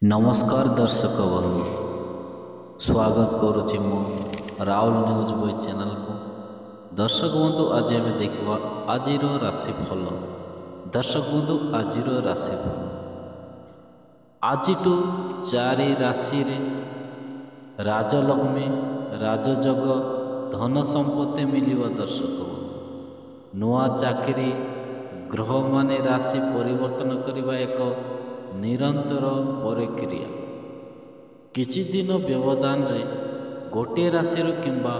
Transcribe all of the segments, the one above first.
नमस्कार दर्शक बंधु स्वागत करुच्ची मु राहुल न्यूज बॉय चैनल को। दर्शक बंधु आज आम देखा आज राशिफल। दर्शक बंधु आज राशिफल आज 4 राशि राजलक्ष्मी राजजोग धन संपत्ति मिलिव। दर्शक बंधु नुआ चाकरी ग्रह माने राशि परिवर्तन करने एक निरंतर प्रक्रिया। किछि दिन व्यवधान रे गोटे राशि किंबा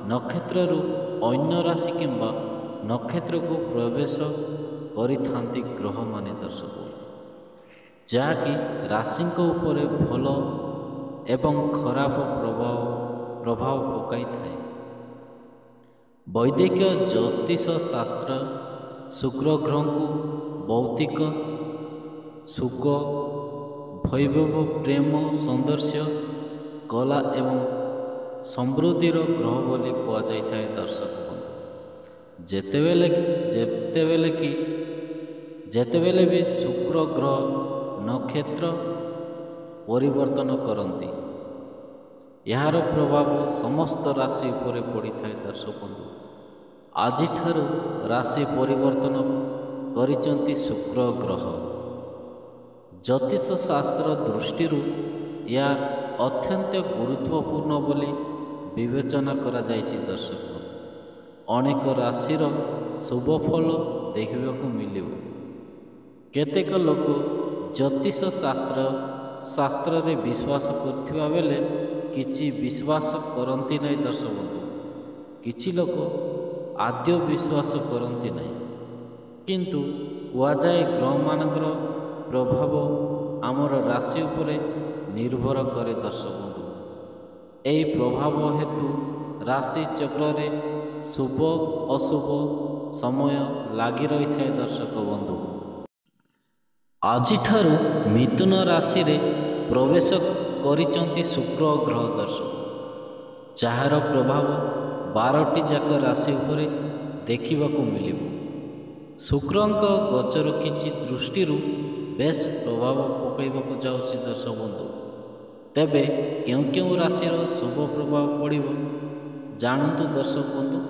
नक्षत्र अन्य राशि किंबा नक्षत्र को प्रवेश करिथांती ग्रह माने। दर्शक जहाँकि राशि उपरे भल एवं खराब प्रभाव पकाई थाए। वैदिक ज्योतिष शास्त्र शुक्र ग्रह को भौतिक सुख वैभव प्रेम सौंदर्य कला एवं समृद्धि ग्रह बोली कहुए। दर्शक बंधु जेतेबेले भी शुक्र ग्रह नक्षत्र परिवर्तन करती यार प्रभाव समस्त राशि उपरे पड़ी था। दर्शक बंधु आज राशि परिवर्तन करिचंती शुक्र ग्रह। ज्योतिष शास्त्र दृष्टि या अत्यंत गुरुत्वपूर्ण बोली विवेचना करा जायछि। दर्शक अनेक राशिर शुभ फल देखा मिले। केतेक लोक ज्योतिष शास्त्र रे विश्वास करथिबा बेले किछि विश्वास करती नहीं। दर्शक बंधु किछि लोक आद्य विश्वास करती नहीं, किंतु कहुए ग्रह मानकर प्रभाव आमर राशि उपरे निर्भर करे। दर्शक बंधु यही प्रभाव हेतु राशि चक्र रे शुभ अशुभ समय लगी रही है। दर्शक बंधु आज मिथुन राशि रे प्रवेश करिचंती शुक्र ग्रह। दर्शक जार प्रभाव 12टी जाक राशि उपरे देखा मिले। शुक्रंक गोचर किछि दृष्टि बेस प्रभाव पकड़ जाऊँगी। दर्शक बंधु तेबे क्यों क्यों राशि शुभ प्रभाव पड़ो जानतु। दर्शक बंधु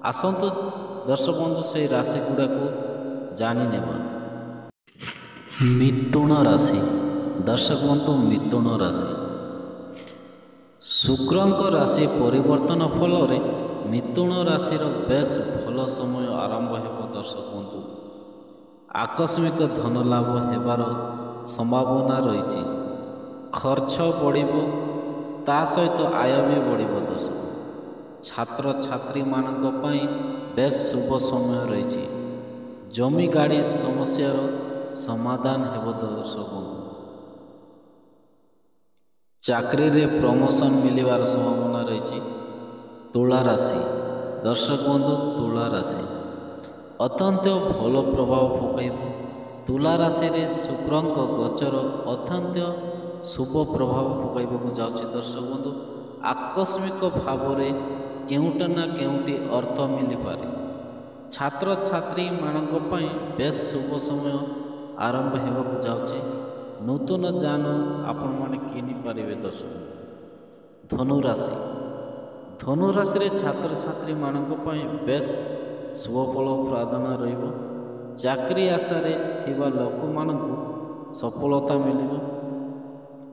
आसतु दर्शक बंधु से राशि गुड़ा को जानी नेबा। मिथुन राशि। दर्शक बंधु मिथुन राशि शुक्रंक राशि परिवर्तन फल मिथुन राशि बेस भल समय आरंभ हो। दर्शक बंधु आकस्मिक धन लाभ हेबार संभावना रही। खर्च बढ़िबो ता सहित आय भी बढ़िबो। दर्शक छात्र छात्री मानक पई बेस शुभ समय रही। जमी गाड़ी समस्यार समाधान हेबो। दर्शक बंधु चाकरी रे प्रमोशन मिलिबार संभावना रही। तुला राशि। दर्शक बंधु तुला राशि अत्यंत भल प्रभाव पकाइब। तुला राशि रे शुक्रंक गोचर अत्यंत शुभ प्रभाव पकाइबा जाउछि। दर्शक बंधु आकस्मिक भाव में केउटा ना केउटी अर्थ मिली पारे। छात्र छात्री मानक पई बेस शुभ समय आरंभ हेबाकु जाउछि। नूतन जान आपण माने किनि पारिबे। दर्शक धनु राशि। धनु राशि रे छात्र छात्री मानक पई बेस शुभ फल प्रदान रहिबो। चाकरी आशारे थिबा लोक मानकु सफलता मिलिबो।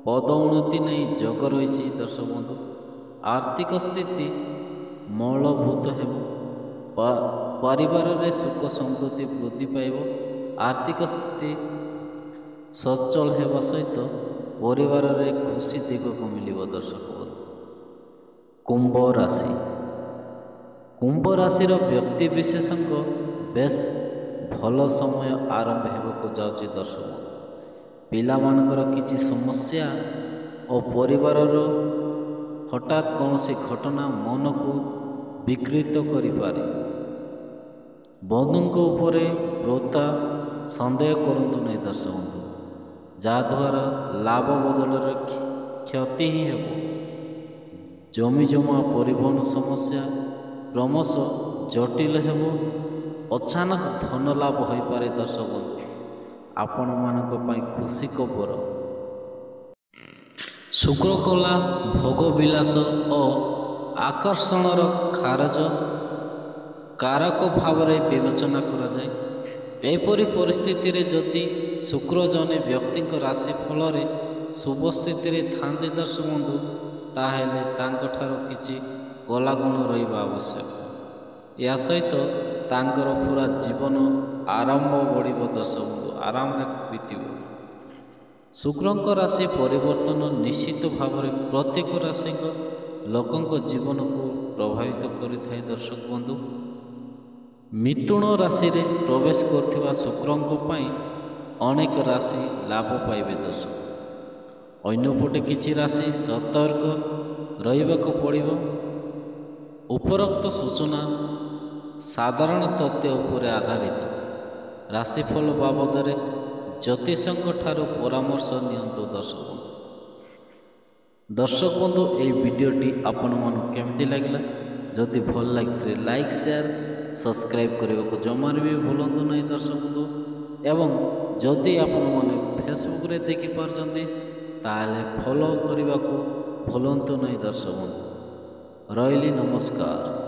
पद उन्नति नहीं जोग रही। दर्शक बंधु आर्थिक स्थिति मौलभूत हेबो। परिवार रे सुख समृद्धि वृद्धि पाइब। आर्थिक स्थिति सचल हेबा सहित परिवार रे खुशी दिगक मिलिबो। दर्शक बंधु कुंभ राशि। कुंभ राशि व्यक्ति विशेष बेस भल समय आरंभ होगा जाऊँगी। दर्शक पिला मानकर किसी समस्या और परिवार हठात कौन सी घटना मन को विकृत करिपारे। बंधुओं उपरे प्रोता संदेह करतु नहीं। दर्शक बंधु जहाद्वारा लाभ बदल क्षति ही हेब। जमी जमा परिवहन समस्या क्रमश जटिल हेब। अचानक धन लाभ हो पारे। दर्शक बंधु आपण मानक पई खुशी खबर ଶୁକ୍ରକଳା ଭୋଗବିଳାସ ଓ ଆକର୍ଷଣର କାରକ ଭାବରେ ବିବେଚନା କରାଯାଏ। ଏପରି ପରିସ୍ଥିତିରେ ଯଦି ଶୁକ୍ର ଜଣେ ବ୍ୟକ୍ତିଙ୍କ ରାଶି ଫଳରେ ଶୁଭ ସ୍ଥିତିରେ ଥାନ୍ତି ଦର୍ଶକ ବନ୍ଧୁ, ତାହେଲେ ତାଙ୍କଠାରୁ କିଛି କଳା ଗୁଣ ରହିବା ଆବଶ୍ୟକ। ଏହା ସହିତ ତାଙ୍କର ପୁରା ଜୀବନ ଆରମ୍ଭ ବଢ଼ିବ ଦର୍ଶକ ବନ୍ଧୁ, ଆରାମରେ ବିତିବ। ଶୁକ୍ରଙ୍କ ରାଶି ପରିବର୍ତ୍ତନ ନିଶ୍ଚିତ ଭାବରେ ପ୍ରତ୍ୟେକ ରାଶିଙ୍କ ଲୋକଙ୍କ ଜୀବନକୁ ପ୍ରଭାବିତ କରିଥାଏ ଦର୍ଶକ ବନ୍ଧୁ। ମିଥୁନ ରାଶିରେ ପ୍ରବେଶ କରୁଥିବା ଶୁକ୍ରଙ୍କ ପାଇଁ ଅନେକ ରାଶି ଲାଭ ପାଇବେ ଦର୍ଶକ। ଅନ୍ୟପଟେ କିଛି ରାଶି ସତର୍କ ରହିବାକୁ ପଡ଼ିବ। ଉପରୋକ୍ତ ସୂଚନା ସାଧାରଣ ତଥ୍ୟ ଉପରେ ଆଧାରିତ। ରାଶିଫଳ ବାବଦରେ ଜ୍ୟୋତିଷଙ୍କ ଠାରୁ ପରାମର୍ଶ ନିଅନ୍ତୁ ଦର୍ଶକ ବନ୍ଧୁ। ଦର୍ଶକ ବନ୍ଧୁ, ଏହି ଭିଡ଼ିଓଟି ଆପଣମାନଙ୍କୁ କେମିତି ଲାଗିଲା? ଯଦି ଭଲ ଲାଗିଥିଲେ ଲାଇକ୍, ସେୟାର, ସବସ୍କ୍ରାଇବ୍ କରିବାକୁ ଜମାରୁ ବି ଭୁଲନ୍ତୁ ନାହିଁ ଦର୍ଶକ ବନ୍ଧୁ। ଏବଂ ଯଦି ଆପଣମାନେ ଫେସବୁକ୍ରେ ଦେଖିପାରୁଛନ୍ତି ତାହେଲେ ଫଲୋ କରିବାକୁ ଭୁଲନ୍ତୁ ନାହିଁ ଦର୍ଶକ ବନ୍ଧୁ। ରହିଲି, ନମସ୍କାର।